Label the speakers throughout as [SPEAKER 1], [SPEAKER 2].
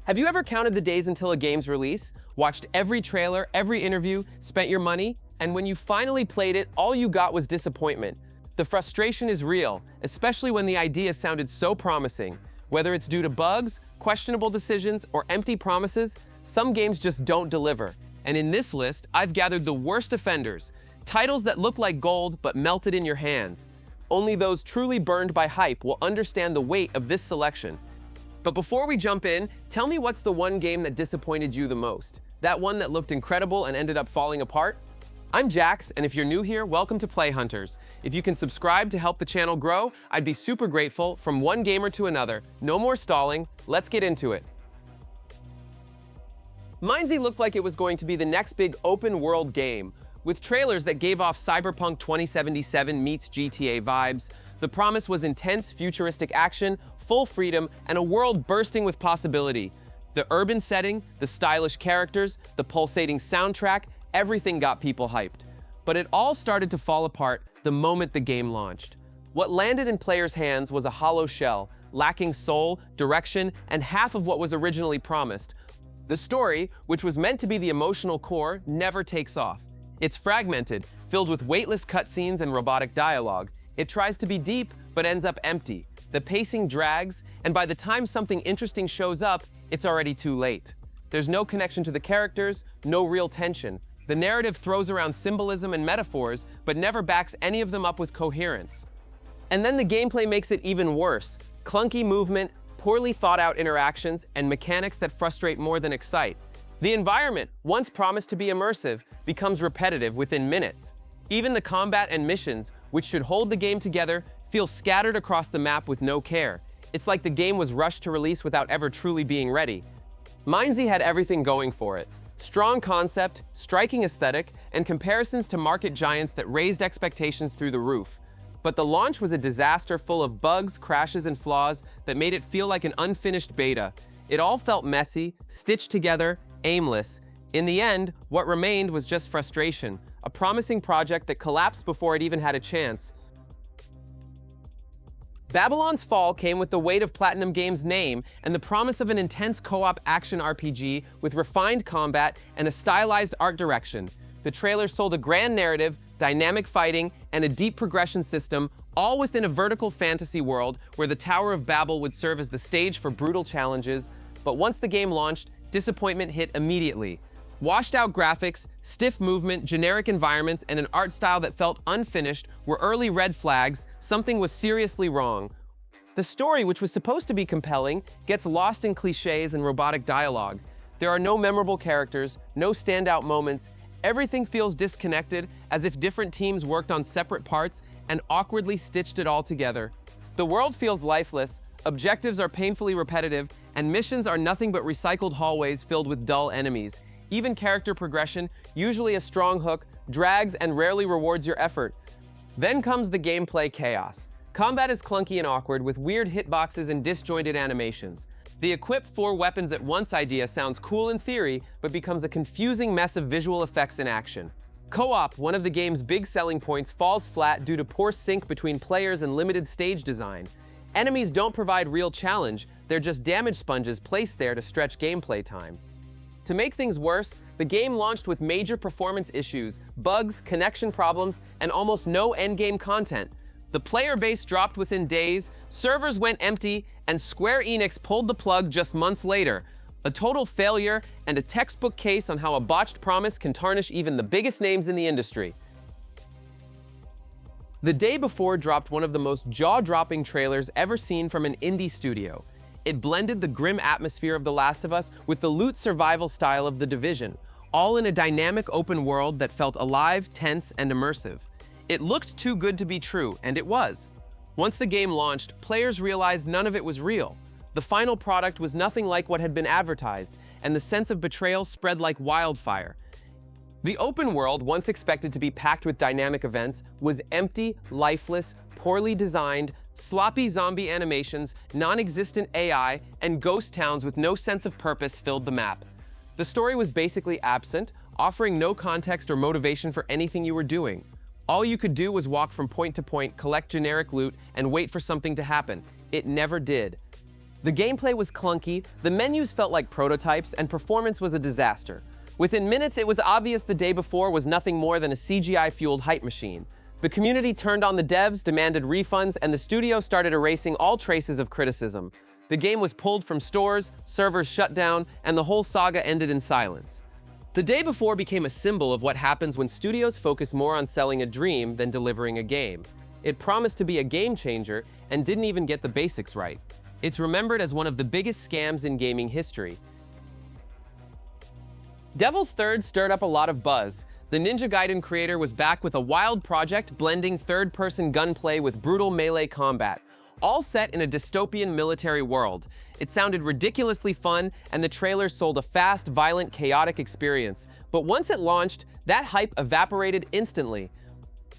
[SPEAKER 1] Have you ever counted the days until a game's release, watched every trailer, every interview, spent your money, and when you finally played it, all you got was disappointment? The frustration is real, especially when the idea sounded so promising. Whether it's due to bugs, questionable decisions, or empty promises, some games just don't deliver. And in this list, I've gathered the worst offenders, titles that look like gold but melted in your hands. Only those truly burned by hype will understand the weight of this selection. But before we jump in, tell me what's the one game that disappointed you the most? That one that looked incredible and ended up falling apart? I'm Jax, and if you're new here, welcome to Play Hunters. If you can subscribe to help the channel grow, I'd be super grateful. From one gamer to another, no more stalling, let's get into it. Mindsey looked like it was going to be the next big open-world game, with trailers that gave off Cyberpunk 2077 meets GTA vibes. The promise was intense, futuristic action, full freedom, and a world bursting with possibility. The urban setting, the stylish characters, the pulsating soundtrack, everything got people hyped. But it all started to fall apart the moment the game launched. What landed in players' hands was a hollow shell, lacking soul, direction, and half of what was originally promised. The story, which was meant to be the emotional core, never takes off. It's fragmented, filled with weightless cutscenes and robotic dialogue. It tries to be deep, but ends up empty. The pacing drags, and by the time something interesting shows up, it's already too late. There's no connection to the characters, no real tension. The narrative throws around symbolism and metaphors, but never backs any of them up with coherence. And then the gameplay makes it even worse. Clunky movement, poorly thought out interactions, and mechanics that frustrate more than excite. The environment, once promised to be immersive, becomes repetitive within minutes. Even the combat and missions, which should hold the game together, feel scattered across the map with no care. It's like the game was rushed to release without ever truly being ready. Mindsey had everything going for it. Strong concept, striking aesthetic, and comparisons to market giants that raised expectations through the roof. But the launch was a disaster full of bugs, crashes, and flaws that made it feel like an unfinished beta. It all felt messy, stitched together, aimless. In the end, what remained was just frustration, a promising project that collapsed before it even had a chance. Babylon's fall came with the weight of Platinum Games' name and the promise of an intense co-op action RPG with refined combat and a stylized art direction. The trailer sold a grand narrative, dynamic fighting, and a deep progression system, all within a vertical fantasy world where the Tower of Babel would serve as the stage for brutal challenges. But once the game launched, disappointment hit immediately. Washed-out graphics, stiff movement, generic environments, and an art style that felt unfinished were early red flags. Something was seriously wrong. The story, which was supposed to be compelling, gets lost in cliches and robotic dialogue. There are no memorable characters, no standout moments. Everything feels disconnected, as if different teams worked on separate parts and awkwardly stitched it all together. The world feels lifeless, objectives are painfully repetitive, and missions are nothing but recycled hallways filled with dull enemies. Even character progression, usually a strong hook, drags and rarely rewards your effort. Then comes the gameplay chaos. Combat is clunky and awkward, with weird hitboxes and disjointed animations. The equip 4 weapons at once idea sounds cool in theory, but becomes a confusing mess of visual effects in action. Co-op, one of the game's big selling points, falls flat due to poor sync between players and limited stage design. Enemies don't provide real challenge, they're just damage sponges placed there to stretch gameplay time. To make things worse, the game launched with major performance issues, bugs, connection problems, and almost no endgame content. The player base dropped within days, servers went empty, and Square Enix pulled the plug just months later. A total failure and a textbook case on how a botched promise can tarnish even the biggest names in the industry. The day before dropped one of the most jaw-dropping trailers ever seen from an indie studio. It blended the grim atmosphere of The Last of Us with the loot survival style of The Division, all in a dynamic open world that felt alive, tense, and immersive. It looked too good to be true, and it was. Once the game launched, players realized none of it was real. The final product was nothing like what had been advertised, and the sense of betrayal spread like wildfire. The open world, once expected to be packed with dynamic events, was empty, lifeless, poorly designed, sloppy zombie animations, non-existent AI, and ghost towns with no sense of purpose filled the map. The story was basically absent, offering no context or motivation for anything you were doing. All you could do was walk from point to point, collect generic loot, and wait for something to happen. It never did. The gameplay was clunky, the menus felt like prototypes, and performance was a disaster. Within minutes, it was obvious the day before was nothing more than a CGI-fueled hype machine. The community turned on the devs, demanded refunds, and the studio started erasing all traces of criticism. The game was pulled from stores, servers shut down, and the whole saga ended in silence. The day before became a symbol of what happens when studios focus more on selling a dream than delivering a game. It promised to be a game changer and didn't even get the basics right. It's remembered as one of the biggest scams in gaming history. Devil's Third stirred up a lot of buzz. The Ninja Gaiden creator was back with a wild project blending third-person gunplay with brutal melee combat, all set in a dystopian military world. It sounded ridiculously fun, and the trailer sold a fast, violent, chaotic experience. But once it launched, that hype evaporated instantly.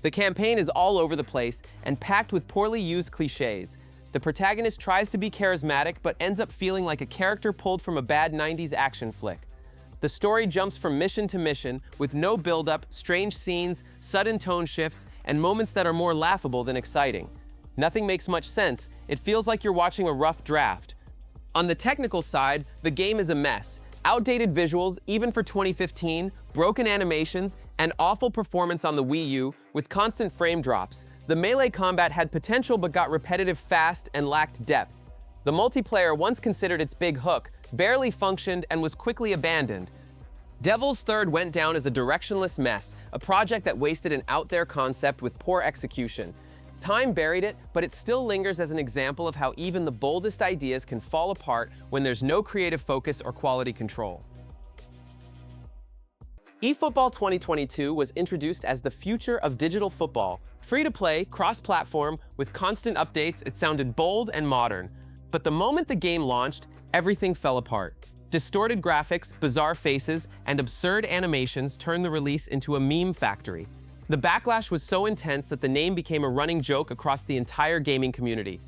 [SPEAKER 1] The campaign is all over the place and packed with poorly used cliches. The protagonist tries to be charismatic but ends up feeling like a character pulled from a bad 90s action flick. The story jumps from mission to mission with no build-up, strange scenes, sudden tone shifts, and moments that are more laughable than exciting. Nothing makes much sense. It feels like you're watching a rough draft. On the technical side, the game is a mess. Outdated visuals, even for 2015, broken animations, and awful performance on the Wii U with constant frame drops. The melee combat had potential but got repetitive fast and lacked depth. The multiplayer, once considered its big hook, barely functioned and was quickly abandoned. Devil's Third went down as a directionless mess, a project that wasted an out-there concept with poor execution. Time buried it, but it still lingers as an example of how even the boldest ideas can fall apart when there's no creative focus or quality control. eFootball 2022 was introduced as the future of digital football. Free-to-play, cross-platform, with constant updates, it sounded bold and modern. But the moment the game launched, everything fell apart. Distorted graphics, bizarre faces, and absurd animations turned the release into a meme factory. The backlash was so intense that the name became a running joke across the entire gaming community.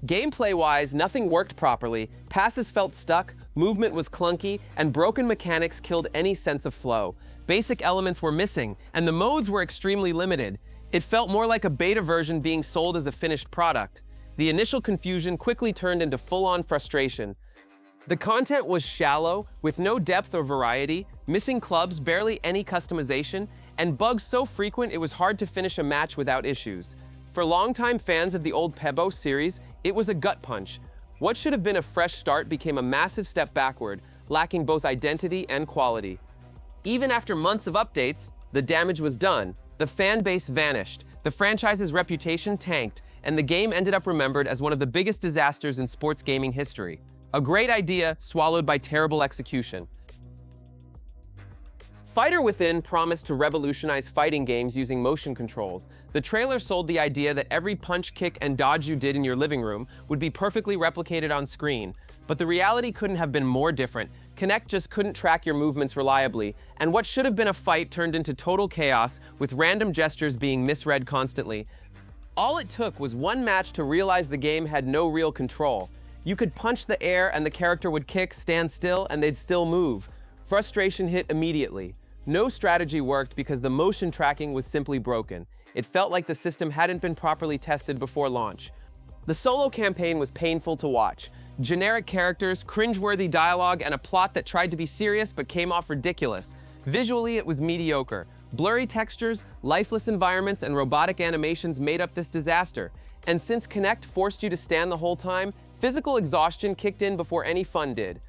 [SPEAKER 1] Gameplay-wise, nothing worked properly, passes felt stuck, movement was clunky, and broken mechanics killed any sense of flow. Basic elements were missing, and the modes were extremely limited. It felt more like a beta version being sold as a finished product. The initial confusion quickly turned into full-on frustration. The content was shallow, with no depth or variety, missing clubs, barely any customization, and bugs so frequent it was hard to finish a match without issues. For longtime fans of the old Pebo series, it was a gut punch. What should have been a fresh start became a massive step backward, lacking both identity and quality. Even after months of updates, the damage was done. The fan base vanished, the franchise's reputation tanked, and the game ended up remembered as one of the biggest disasters in sports gaming history. A great idea swallowed by terrible execution. Fighter Within promised to revolutionize fighting games using motion controls. The trailer sold the idea that every punch, kick, and dodge you did in your living room would be perfectly replicated on screen. But the reality couldn't have been more different. Kinect just couldn't track your movements reliably, and what should have been a fight turned into total chaos, with random gestures being misread constantly. All it took was one match to realize the game had no real control. You could punch the air and the character would kick, stand still, and they'd still move. Frustration hit immediately. No strategy worked because the motion tracking was simply broken. It felt like the system hadn't been properly tested before launch. The solo campaign was painful to watch. Generic characters, cringeworthy dialogue, and a plot that tried to be serious but came off ridiculous. Visually, it was mediocre. Blurry textures, lifeless environments, and robotic animations made up this disaster. And since Kinect forced you to stand the whole time, physical exhaustion kicked in before any fun did.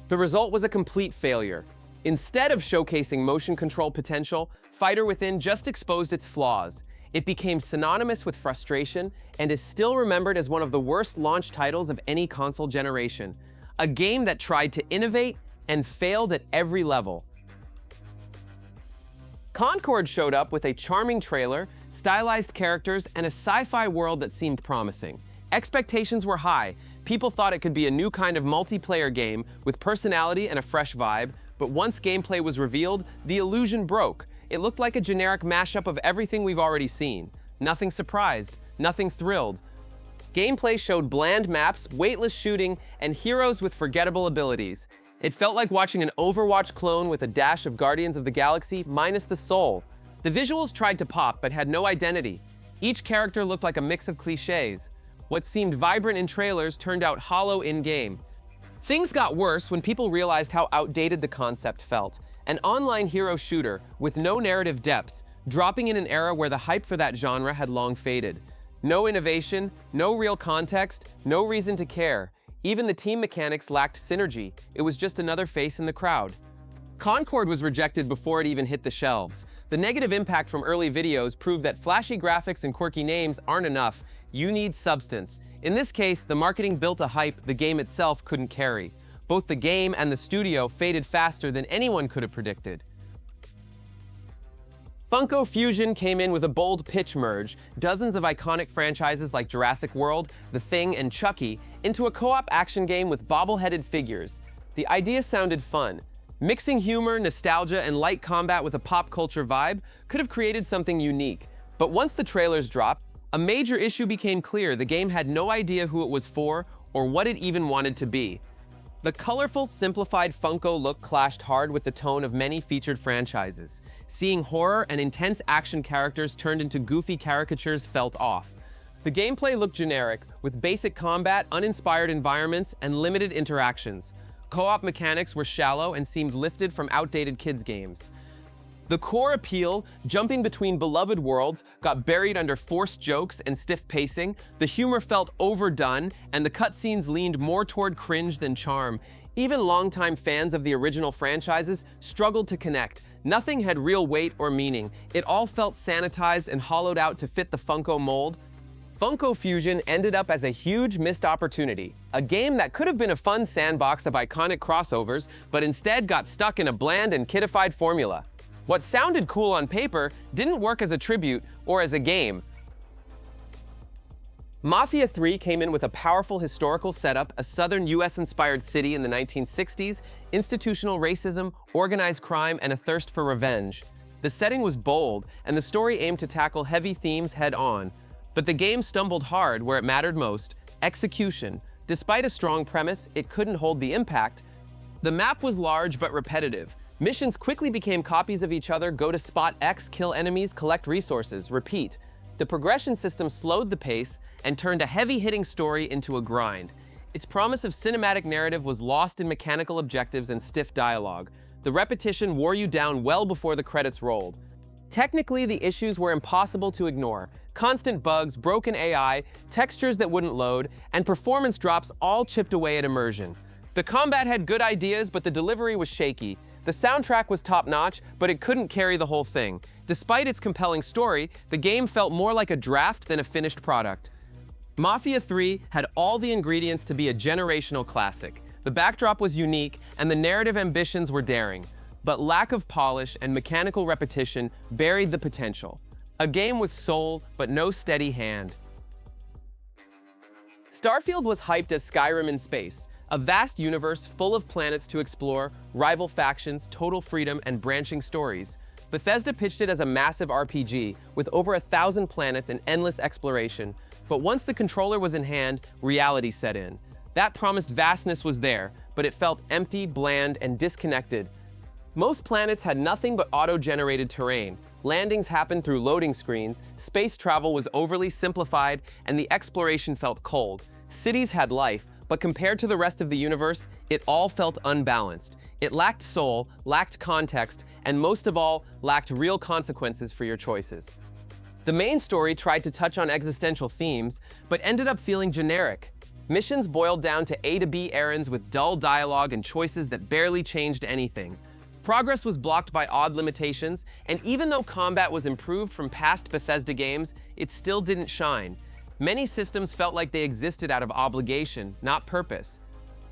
[SPEAKER 1] The result was a complete failure. Instead of showcasing motion control potential, Fighter Within just exposed its flaws. It became synonymous with frustration and is still remembered as one of the worst launch titles of any console generation. A game that tried to innovate and failed at every level. Concord showed up with a charming trailer, stylized characters, and a sci-fi world that seemed promising. Expectations were high. People thought it could be a new kind of multiplayer game with personality and a fresh vibe, but once gameplay was revealed, the illusion broke. It looked like a generic mashup of everything we've already seen. Nothing surprised, nothing thrilled. Gameplay showed bland maps, weightless shooting, and heroes with forgettable abilities. It felt like watching an Overwatch clone with a dash of Guardians of the Galaxy minus the soul. The visuals tried to pop but had no identity. Each character looked like a mix of cliches. What seemed vibrant in trailers turned out hollow in-game. Things got worse when people realized how outdated the concept felt. An online hero shooter with no narrative depth, dropping in an era where the hype for that genre had long faded. No innovation, no real context, no reason to care. Even the team mechanics lacked synergy. It was just another face in the crowd. Concord was rejected before it even hit the shelves. The negative impact from early videos proved that flashy graphics and quirky names aren't enough. You need substance. In this case, the marketing built a hype the game itself couldn't carry. Both the game and the studio faded faster than anyone could have predicted. Funko Fusion came in with a bold pitch merge, dozens of iconic franchises like Jurassic World, The Thing, and Chucky, into a co-op action game with bobble-headed figures. The idea sounded fun. Mixing humor, nostalgia, and light combat with a pop culture vibe could have created something unique. But once the trailers dropped, a major issue became clear. The game had no idea who it was for or what it even wanted to be. The colorful, simplified Funko look clashed hard with the tone of many featured franchises. Seeing horror and intense action characters turned into goofy caricatures felt off. The gameplay looked generic, with basic combat, uninspired environments, and limited interactions. Co-op mechanics were shallow and seemed lifted from outdated kids' games. The core appeal, jumping between beloved worlds, got buried under forced jokes and stiff pacing. The humor felt overdone, and the cutscenes leaned more toward cringe than charm. Even longtime fans of the original franchises struggled to connect. Nothing had real weight or meaning. It all felt sanitized and hollowed out to fit the Funko mold. Funko Fusion ended up as a huge missed opportunity. A game that could have been a fun sandbox of iconic crossovers, but instead got stuck in a bland and kiddified formula. What sounded cool on paper didn't work as a tribute or as a game. Mafia 3 came in with a powerful historical setup, a southern US-inspired city in the 1960s, institutional racism, organized crime, and a thirst for revenge. The setting was bold, and the story aimed to tackle heavy themes head-on. But the game stumbled hard where it mattered most: execution. Despite a strong premise, it couldn't hold the impact. The map was large but repetitive. Missions quickly became copies of each other: go to spot X, kill enemies, collect resources, repeat. The progression system slowed the pace and turned a heavy-hitting story into a grind. Its promise of cinematic narrative was lost in mechanical objectives and stiff dialogue. The repetition wore you down well before the credits rolled. Technically, the issues were impossible to ignore. Constant bugs, broken AI, textures that wouldn't load, and performance drops all chipped away at immersion. The combat had good ideas, but the delivery was shaky. The soundtrack was top-notch, but it couldn't carry the whole thing. Despite its compelling story, the game felt more like a draft than a finished product. Mafia 3 had all the ingredients to be a generational classic. The backdrop was unique, and the narrative ambitions were daring. But lack of polish and mechanical repetition buried the potential. A game with soul, but no steady hand. Starfield was hyped as Skyrim in space, a vast universe full of planets to explore, rival factions, total freedom, and branching stories. Bethesda pitched it as a massive RPG, with over 1,000 planets and endless exploration. But once the controller was in hand, reality set in. That promised vastness was there, but it felt empty, bland, and disconnected. Most planets had nothing but auto-generated terrain. Landings happened through loading screens, space travel was overly simplified, and the exploration felt cold. Cities had life, but compared to the rest of the universe, it all felt unbalanced. It lacked soul, lacked context, and most of all, lacked real consequences for your choices. The main story tried to touch on existential themes, but ended up feeling generic. Missions boiled down to A to B errands with dull dialogue and choices that barely changed anything. Progress was blocked by odd limitations, and even though combat was improved from past Bethesda games, it still didn't shine. Many systems felt like they existed out of obligation, not purpose.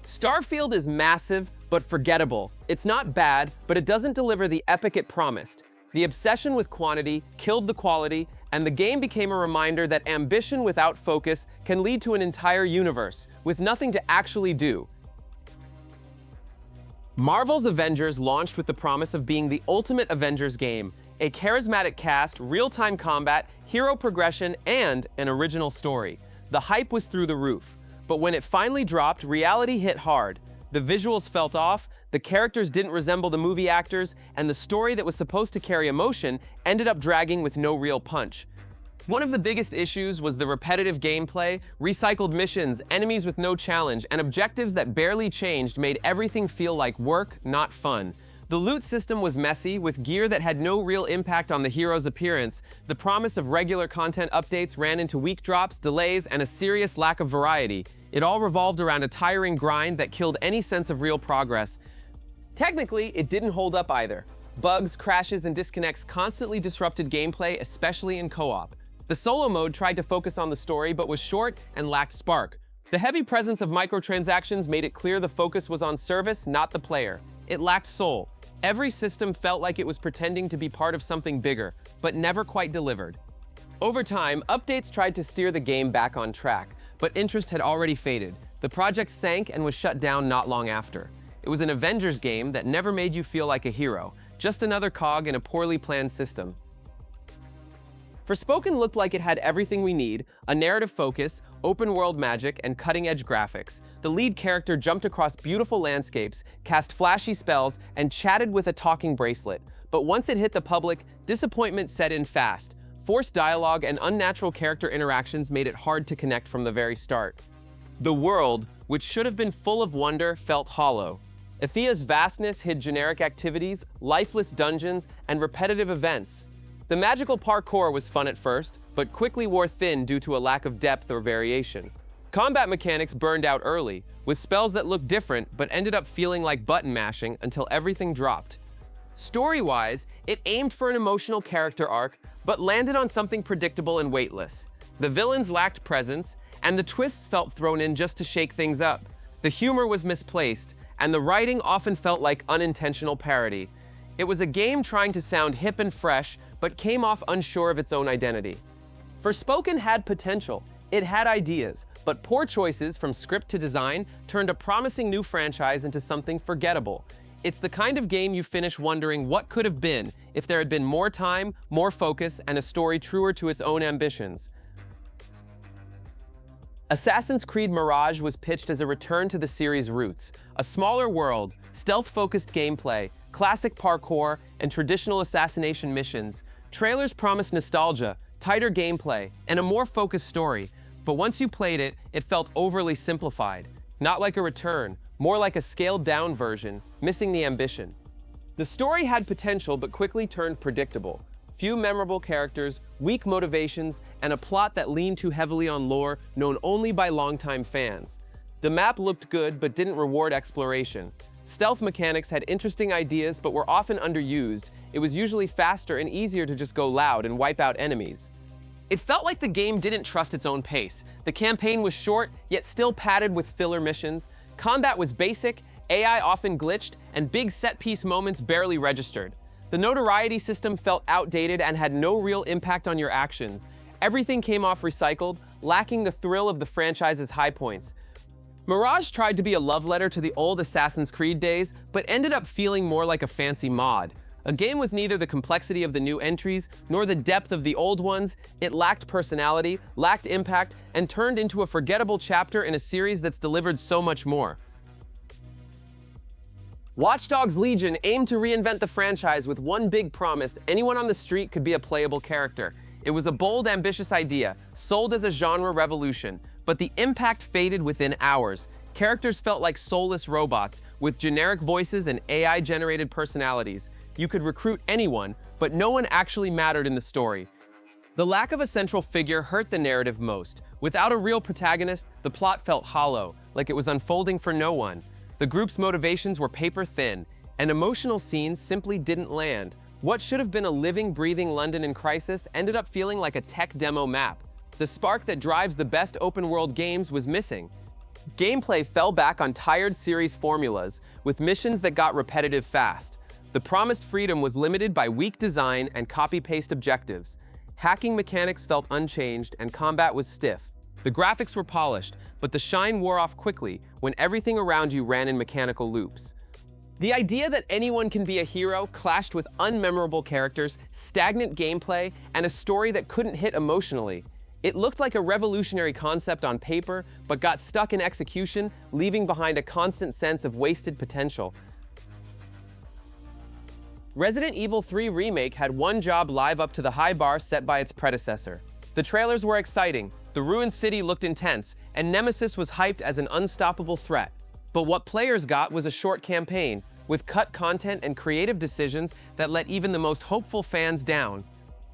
[SPEAKER 1] Starfield is massive, but forgettable. It's not bad, but it doesn't deliver the epic it promised. The obsession with quantity killed the quality, and the game became a reminder that ambition without focus can lead to an entire universe, with nothing to actually do. Marvel's Avengers launched with the promise of being the ultimate Avengers game. A charismatic cast, real-time combat, hero progression, and an original story. The hype was through the roof. But when it finally dropped, reality hit hard. The visuals felt off, the characters didn't resemble the movie actors, and the story that was supposed to carry emotion ended up dragging with no real punch. One of the biggest issues was the repetitive gameplay, recycled missions, enemies with no challenge, and objectives that barely changed made everything feel like work, not fun. The loot system was messy, with gear that had no real impact on the hero's appearance. The promise of regular content updates ran into weak drops, delays, and a serious lack of variety. It all revolved around a tiring grind that killed any sense of real progress. Technically, it didn't hold up either. Bugs, crashes, and disconnects constantly disrupted gameplay, especially in co-op. The solo mode tried to focus on the story but was short and lacked spark. The heavy presence of microtransactions made it clear the focus was on service, not the player. It lacked soul. Every system felt like it was pretending to be part of something bigger, but never quite delivered. Over time, updates tried to steer the game back on track, but interest had already faded. The project sank and was shut down not long after. It was an Avengers game that never made you feel like a hero, just another cog in a poorly planned system. Forspoken looked like it had everything we need: a narrative focus, open-world magic, and cutting-edge graphics. The lead character jumped across beautiful landscapes, cast flashy spells, and chatted with a talking bracelet. But once it hit the public, disappointment set in fast. Forced dialogue and unnatural character interactions made it hard to connect from the very start. The world, which should have been full of wonder, felt hollow. Ethea's vastness hid generic activities, lifeless dungeons, and repetitive events. The magical parkour was fun at first, but quickly wore thin due to a lack of depth or variation. Combat mechanics burned out early, with spells that looked different but ended up feeling like button mashing until everything dropped. Story-wise, it aimed for an emotional character arc, but landed on something predictable and weightless. The villains lacked presence, and the twists felt thrown in just to shake things up. The humor was misplaced, and the writing often felt like unintentional parody. It was a game trying to sound hip and fresh, but came off unsure of its own identity. Forspoken had potential. It had ideas, but poor choices from script to design turned a promising new franchise into something forgettable. It's the kind of game you finish wondering what could have been if there had been more time, more focus, and a story truer to its own ambitions. Assassin's Creed Mirage was pitched as a return to the series' roots: a smaller world, stealth-focused gameplay, classic parkour, and traditional assassination missions. Trailers promised nostalgia, tighter gameplay, and a more focused story, but once you played it, it felt overly simplified. Not like a return, more like a scaled-down version, missing the ambition. The story had potential but quickly turned predictable. Few memorable characters, weak motivations, and a plot that leaned too heavily on lore known only by longtime fans. The map looked good but didn't reward exploration. Stealth mechanics had interesting ideas but were often underused. It was usually faster and easier to just go loud and wipe out enemies. It felt like the game didn't trust its own pace. The campaign was short, yet still padded with filler missions. Combat was basic, AI often glitched, and big set-piece moments barely registered. The notoriety system felt outdated and had no real impact on your actions. Everything came off recycled, lacking the thrill of the franchise's high points. Mirage tried to be a love letter to the old Assassin's Creed days, but ended up feeling more like a fancy mod. A game with neither the complexity of the new entries nor the depth of the old ones. It lacked personality, lacked impact, and turned into a forgettable chapter in a series that's delivered so much more. Watch Dogs Legion aimed to reinvent the franchise with one big promise: anyone on the street could be a playable character. It was a bold, ambitious idea, sold as a genre revolution, but the impact faded within hours. Characters felt like soulless robots, with generic voices and AI-generated personalities. You could recruit anyone, but no one actually mattered in the story. The lack of a central figure hurt the narrative most. Without a real protagonist, the plot felt hollow, like it was unfolding for no one. The group's motivations were paper-thin, and emotional scenes simply didn't land. What should have been a living, breathing London in crisis ended up feeling like a tech demo map. The spark that drives the best open-world games was missing. Gameplay fell back on tired series formulas, with missions that got repetitive fast. The promised freedom was limited by weak design and copy-paste objectives. Hacking mechanics felt unchanged, and combat was stiff. The graphics were polished, but the shine wore off quickly when everything around you ran in mechanical loops. The idea that anyone can be a hero clashed with unmemorable characters, stagnant gameplay, and a story that couldn't hit emotionally. It looked like a revolutionary concept on paper, but got stuck in execution, leaving behind a constant sense of wasted potential. Resident Evil 3 Remake had one job live up to the high bar set by its predecessor. The trailers were exciting, the ruined city looked intense, and Nemesis was hyped as an unstoppable threat. But what players got was a short campaign, with cut content and creative decisions that let even the most hopeful fans down.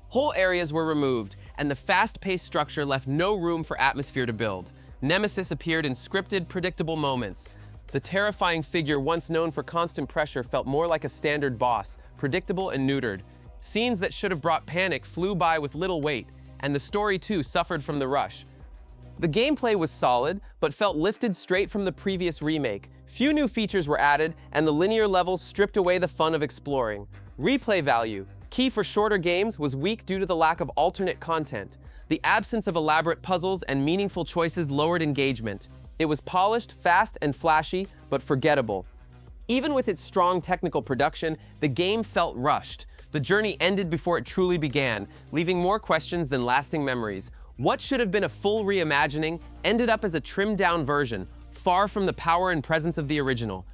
[SPEAKER 1] Whole areas were removed, and the fast-paced structure left no room for atmosphere to build. Nemesis appeared in scripted, predictable moments. The terrifying figure once known for constant pressure felt more like a standard boss, predictable and neutered. Scenes that should have brought panic flew by with little weight, and the story too suffered from the rush. The gameplay was solid, but felt lifted straight from the previous remake. Few new features were added, and the linear levels stripped away the fun of exploring. Replay value, key for shorter games, was weak due to the lack of alternate content. The absence of elaborate puzzles and meaningful choices lowered engagement. It was polished, fast, and flashy, but forgettable. Even with its strong technical production, the game felt rushed. The journey ended before it truly began, leaving more questions than lasting memories. What should have been a full reimagining ended up as a trimmed-down version, far from the power and presence of the original.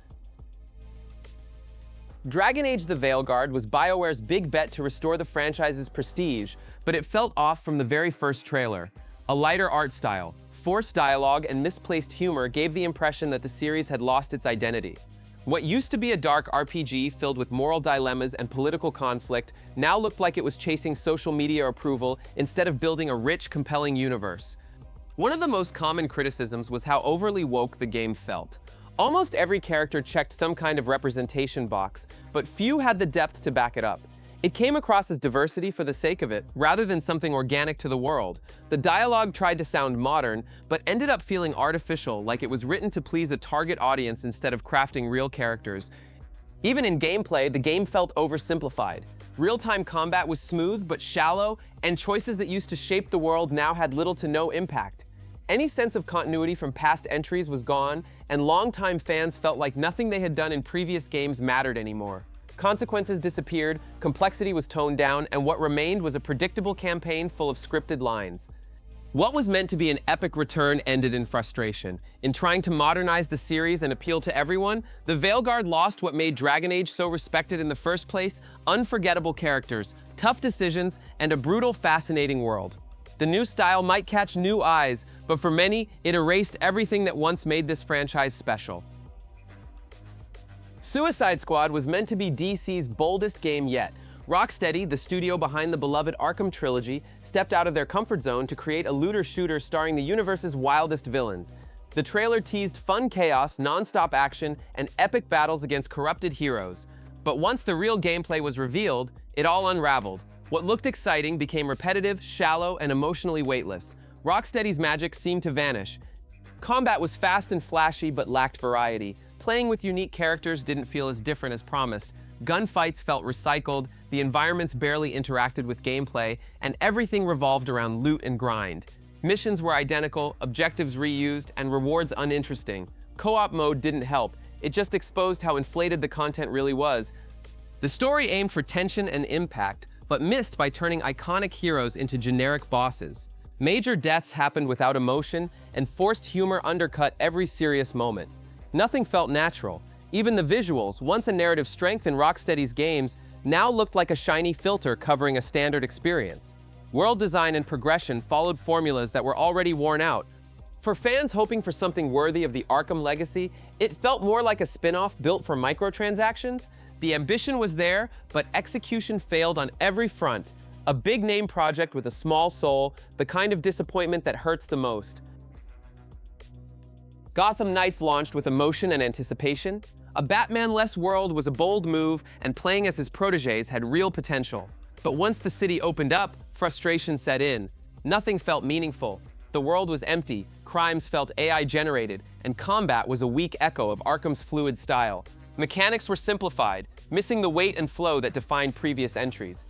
[SPEAKER 1] Dragon Age The Veilguard was BioWare's big bet to restore the franchise's prestige, but it felt off from the very first trailer. A lighter art style, forced dialogue, and misplaced humor gave the impression that the series had lost its identity. What used to be a dark RPG filled with moral dilemmas and political conflict now looked like it was chasing social media approval instead of building a rich, compelling universe. One of the most common criticisms was how overly woke the game felt. Almost every character checked some kind of representation box, but few had the depth to back it up. It came across as diversity for the sake of it, rather than something organic to the world. The dialogue tried to sound modern, but ended up feeling artificial, like it was written to please a target audience instead of crafting real characters. Even in gameplay, the game felt oversimplified. Real-time combat was smooth but shallow, and choices that used to shape the world now had little to no impact. Any sense of continuity from past entries was gone, and longtime fans felt like nothing they had done in previous games mattered anymore. Consequences disappeared, complexity was toned down, and what remained was a predictable campaign full of scripted lines. What was meant to be an epic return ended in frustration. In trying to modernize the series and appeal to everyone, the Veilguard lost what made Dragon Age so respected in the first place: unforgettable characters, tough decisions, and a brutal, fascinating world. The new style might catch new eyes, but for many, it erased everything that once made this franchise special. Suicide Squad was meant to be DC's boldest game yet. Rocksteady, the studio behind the beloved Arkham trilogy, stepped out of their comfort zone to create a looter shooter starring the universe's wildest villains. The trailer teased fun chaos, non-stop action, and epic battles against corrupted heroes. But once the real gameplay was revealed, it all unraveled. What looked exciting became repetitive, shallow, and emotionally weightless. Rocksteady's magic seemed to vanish. Combat was fast and flashy but lacked variety. Playing with unique characters didn't feel as different as promised. Gunfights felt recycled, the environments barely interacted with gameplay, and everything revolved around loot and grind. Missions were identical, objectives reused, and rewards uninteresting. Co-op mode didn't help. It just exposed how inflated the content really was. The story aimed for tension and impact, but missed by turning iconic heroes into generic bosses. Major deaths happened without emotion, and forced humor undercut every serious moment. Nothing felt natural. Even the visuals, once a narrative strength in Rocksteady's games, now looked like a shiny filter covering a standard experience. World design and progression followed formulas that were already worn out. For fans hoping for something worthy of the Arkham legacy, it felt more like a spin-off built for microtransactions. The ambition was there, but execution failed on every front. A big-name project with a small soul, the kind of disappointment that hurts the most. Gotham Knights launched with emotion and anticipation. A Batman-less world was a bold move, and playing as his protégés had real potential. But once the city opened up, frustration set in. Nothing felt meaningful. The world was empty, crimes felt AI-generated, and combat was a weak echo of Arkham's fluid style. Mechanics were simplified, missing the weight and flow that defined previous entries.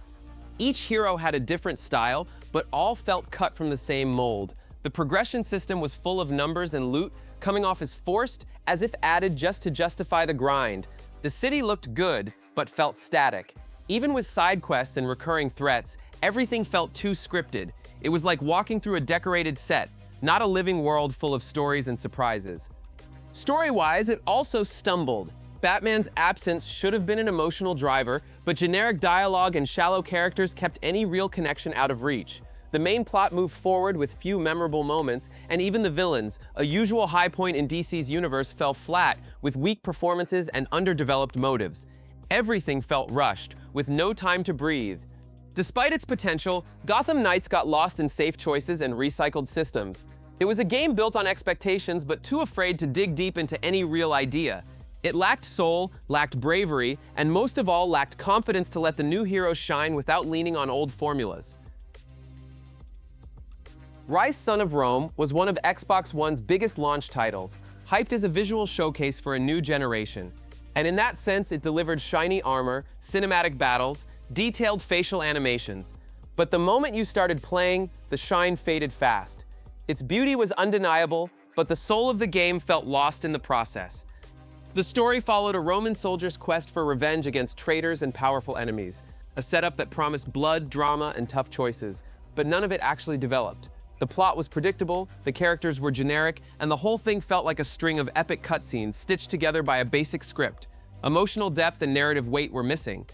[SPEAKER 1] Each hero had a different style, but all felt cut from the same mold. The progression system was full of numbers and loot, coming off as forced, as if added just to justify the grind. The city looked good, but felt static. Even with side quests and recurring threats, everything felt too scripted. It was like walking through a decorated set, not a living world full of stories and surprises. Story-wise, it also stumbled. Batman's absence should have been an emotional driver, but generic dialogue and shallow characters kept any real connection out of reach. The main plot moved forward with few memorable moments, and even the villains, a usual high point in DC's universe, fell flat with weak performances and underdeveloped motives. Everything felt rushed, with no time to breathe. Despite its potential, Gotham Knights got lost in safe choices and recycled systems. It was a game built on expectations but too afraid to dig deep into any real idea. It lacked soul, lacked bravery, and most of all lacked confidence to let the new heroes shine without leaning on old formulas. Ryse Son of Rome was one of Xbox One's biggest launch titles, hyped as a visual showcase for a new generation. And in that sense, it delivered shiny armor, cinematic battles, detailed facial animations. But the moment you started playing, the shine faded fast. Its beauty was undeniable, but the soul of the game felt lost in the process. The story followed a Roman soldier's quest for revenge against traitors and powerful enemies, a setup that promised blood, drama, and tough choices, but none of it actually developed. The plot was predictable, the characters were generic, and the whole thing felt like a string of epic cutscenes stitched together by a basic script. Emotional depth and narrative weight were missing.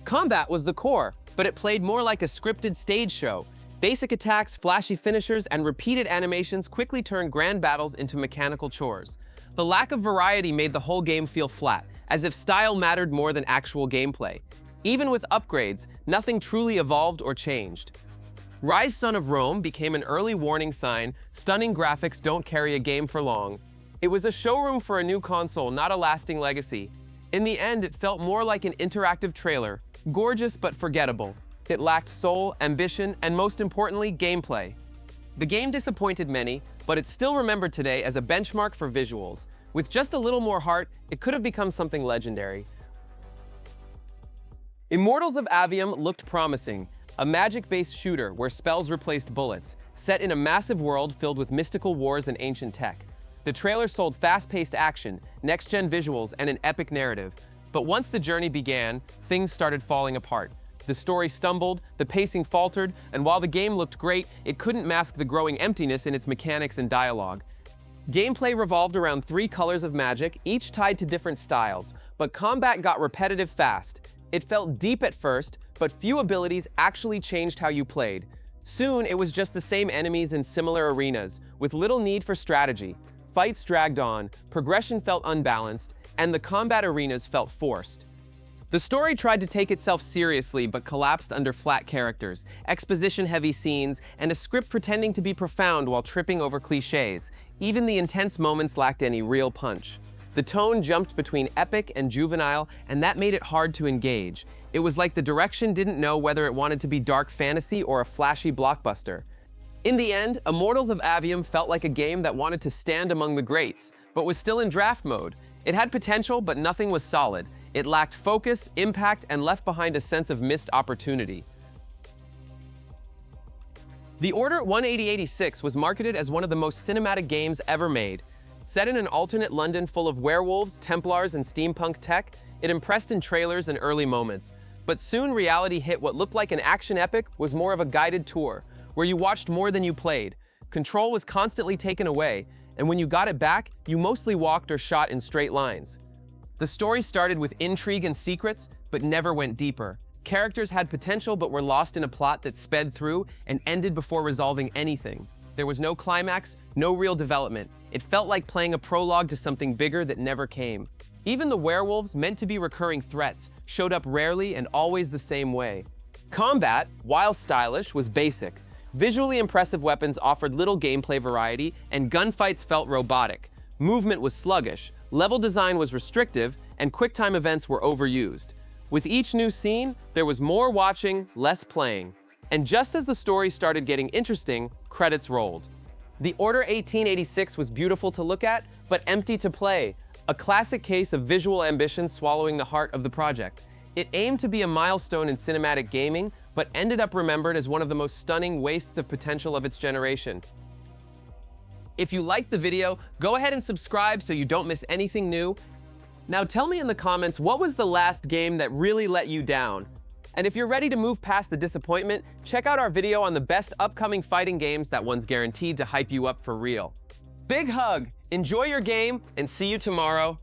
[SPEAKER 1] Combat was the core, but it played more like a scripted stage show. Basic attacks, flashy finishers, and repeated animations quickly turned grand battles into mechanical chores. The lack of variety made the whole game feel flat, as if style mattered more than actual gameplay. Even with upgrades, nothing truly evolved or changed. Ryse Son of Rome became an early warning sign: stunning graphics don't carry a game for long. It was a showroom for a new console, not a lasting legacy. In the end, it felt more like an interactive trailer, gorgeous but forgettable. It lacked soul, ambition, and most importantly, gameplay. The game disappointed many, but it's still remembered today as a benchmark for visuals. With just a little more heart, it could have become something legendary. Immortals of Aveum looked promising, a magic-based shooter where spells replaced bullets, set in a massive world filled with mystical wars and ancient tech. The trailer sold fast-paced action, next-gen visuals, and an epic narrative. But once the journey began, things started falling apart. The story stumbled, the pacing faltered, and while the game looked great, it couldn't mask the growing emptiness in its mechanics and dialogue. Gameplay revolved around 3 colors of magic, each tied to different styles, but combat got repetitive fast. It felt deep at first, but few abilities actually changed how you played. Soon, it was just the same enemies in similar arenas, with little need for strategy. Fights dragged on, progression felt unbalanced, and the combat arenas felt forced. The story tried to take itself seriously but collapsed under flat characters, exposition-heavy scenes, and a script pretending to be profound while tripping over cliches. Even the intense moments lacked any real punch. The tone jumped between epic and juvenile, and that made it hard to engage. It was like the direction didn't know whether it wanted to be dark fantasy or a flashy blockbuster. In the end, Immortals of Aveum felt like a game that wanted to stand among the greats, but was still in draft mode. It had potential, but nothing was solid. It lacked focus, impact, and left behind a sense of missed opportunity. The Order 1886 was marketed as one of the most cinematic games ever made. Set in an alternate London full of werewolves, Templars, and steampunk tech, it impressed in trailers and early moments. But soon reality hit. What looked like an action epic was more of a guided tour, where you watched more than you played. Control was constantly taken away, and when you got it back, you mostly walked or shot in straight lines. The story started with intrigue and secrets, but never went deeper. Characters had potential but were lost in a plot that sped through and ended before resolving anything. There was no climax, no real development. It felt like playing a prologue to something bigger that never came. Even the werewolves, meant to be recurring threats, showed up rarely and always the same way. Combat, while stylish, was basic. Visually impressive weapons offered little gameplay variety, and gunfights felt robotic. Movement was sluggish, level design was restrictive, and QuickTime events were overused. With each new scene, there was more watching, less playing. And just as the story started getting interesting, credits rolled. The Order 1886 was beautiful to look at, but empty to play. A classic case of visual ambition swallowing the heart of the project. It aimed to be a milestone in cinematic gaming, but ended up remembered as one of the most stunning wastes of potential of its generation. If you liked the video, go ahead and subscribe so you don't miss anything new. Now tell me in the comments, what was the last game that really let you down? And if you're ready to move past the disappointment, check out our video on the best upcoming fighting games that one's guaranteed to hype you up for real. Big hug, enjoy your game, and see you tomorrow.